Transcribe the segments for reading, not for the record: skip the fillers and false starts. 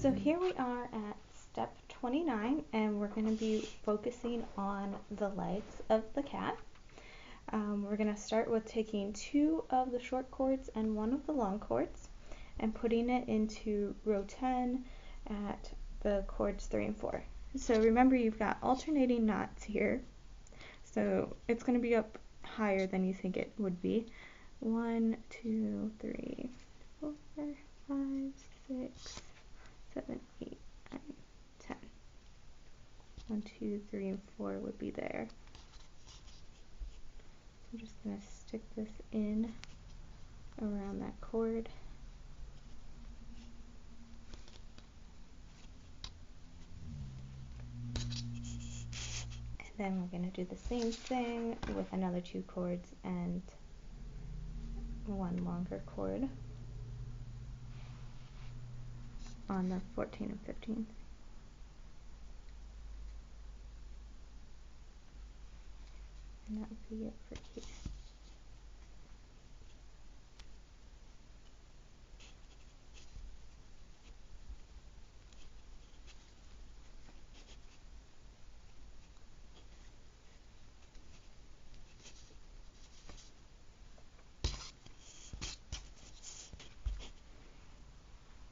So here we are at step 29, and we're going to be focusing on the legs of the cat. We're going to start with taking 2 of the short cords and 1 of the long cords and putting it into row 10 at the cords 3 and 4. So remember, you've got alternating knots here, so it's going to be up higher than you think it would be. 1, 2, 3, 4, 5, 6, 7, 8, 9, 10. 1, 2, 3, and 4 would be there. So I'm just going to stick this in around that cord. And then we're going to do the same thing with another 2 cords and 1 longer cord on the 14 and 15. And that would be it for here.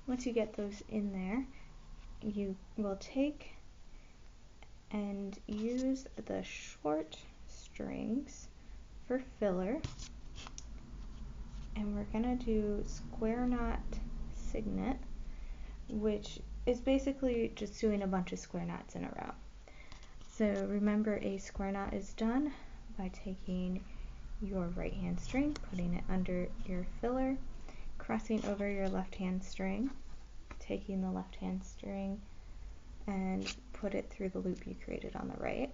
Once you get those in there, you will take and use the short strings for filler, and we're going to do square knot signet, which is basically just doing a bunch of square knots in a row. So remember, a square knot is done by taking your right hand string, putting it under your filler, crossing over your left hand string, taking the left hand string and put it through the loop you created on the right,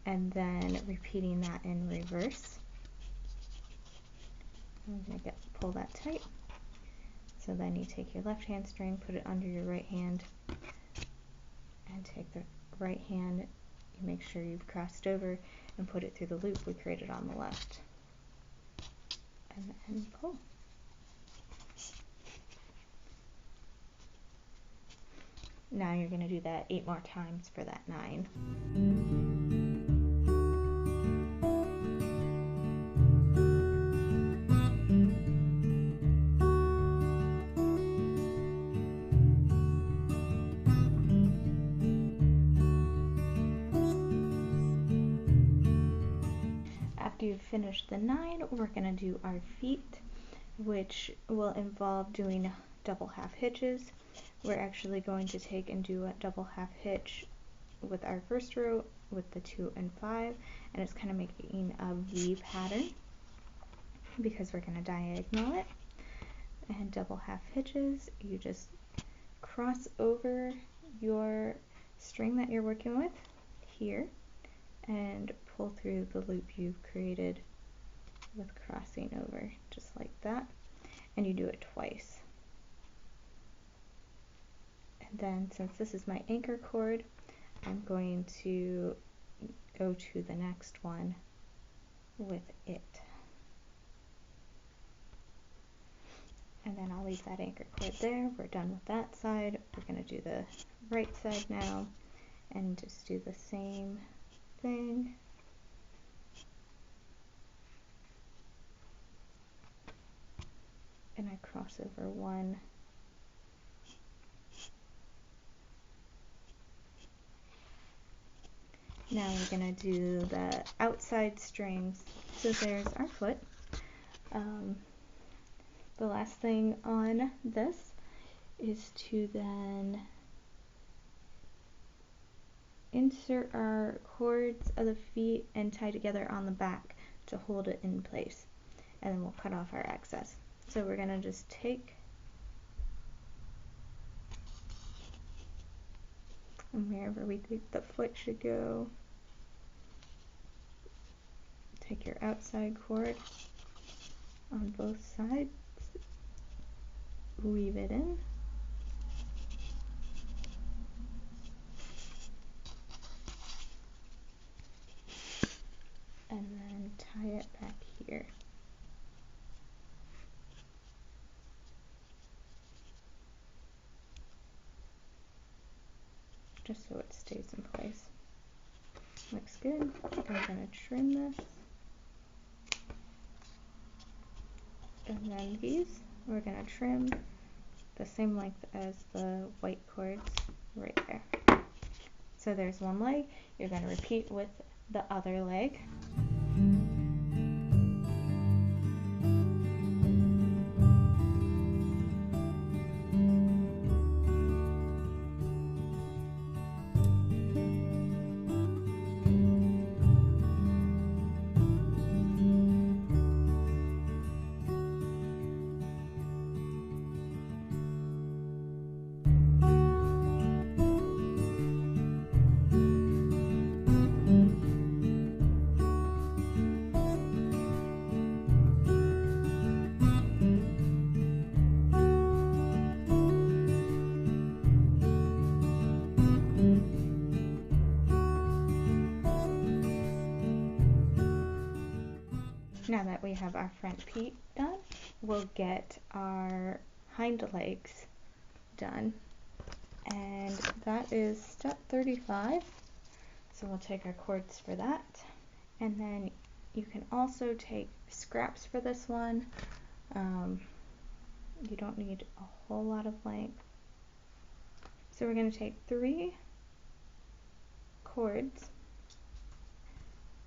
and then repeating that in reverse. I'm going to pull that tight. So then you take your left hand string, put it under your right hand, and take the right hand, you make sure you've crossed over and put it through the loop we created on the left, and then pull. Now you're going to do that 8 more times for that 9. After you've finished the 9, we're going to do our feet, which will involve doing double half hitches. We're actually going to take and do a double half hitch with our first row with the 2 and 5, and it's kind of making a V pattern because we're going to diagonal it. And double half hitches, you just cross over your string that you're working with here and pull through the loop you've created with crossing over, just like that, and you do it twice. And then, since this is my anchor cord, I'm going to go to the next one with it. And then I'll leave that anchor cord there. We're done with that side. We're going to do the right side now and just do the same thing. And I cross over 1. Now we're going to do the outside strings. So there's our foot. The last thing on this is to then insert our cords of the feet and tie together on the back to hold it in place. And then we'll cut off our excess. So we're going to just take and wherever we think the foot should go, take your outside cord on both sides, weave it in, and then tie it back here. just so it stays in place. Looks good. I'm going to trim this. And then these we're going to trim the same length as the white cords right there. So there's one leg. You're going to repeat with the other leg. Now that we have our front feet done, we'll get our hind legs done. And that is step 35. So we'll take our cords for that. And then you can also take scraps for this one. You don't need a whole lot of length. So we're going to take 3 cords.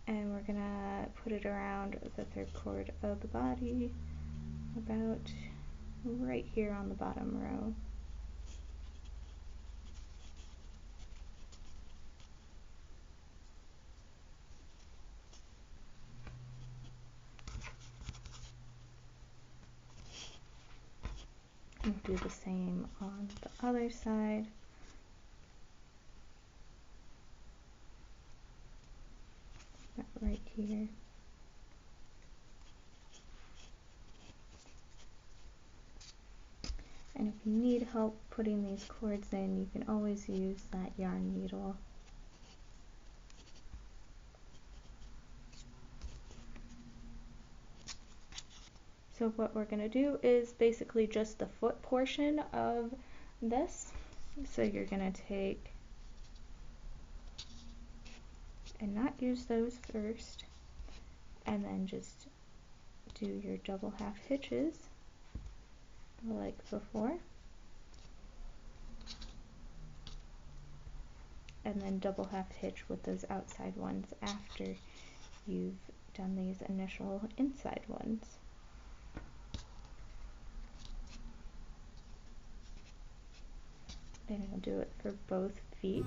And we're going to put it around the 3rd cord of the body, about right here on the bottom row. And do the same on the other side. Right here. And if you need help putting these cords in, you can always use that yarn needle. So what we're going to do is basically just the foot portion of this. So you're going to take and not use those first, and then just do your double half hitches like before, and then double half hitch with those outside ones after you've done these initial inside ones. And I'll do it for both feet.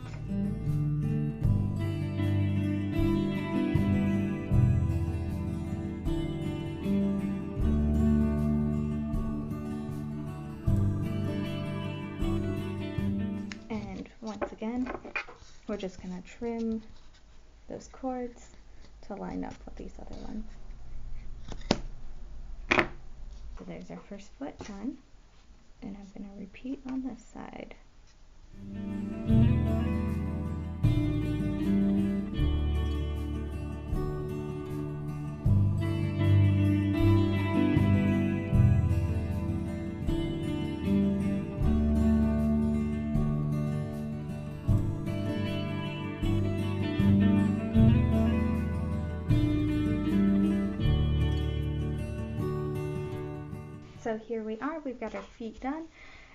Once again, we're just going to trim those cords to line up with these other ones. So there's our first foot done, and I'm going to repeat on this side. So here we are, we've got our feet done,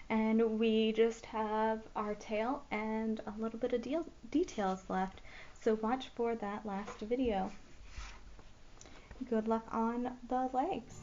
and we just have our tail and a little bit of details left. So watch for that last video. Good luck on the legs.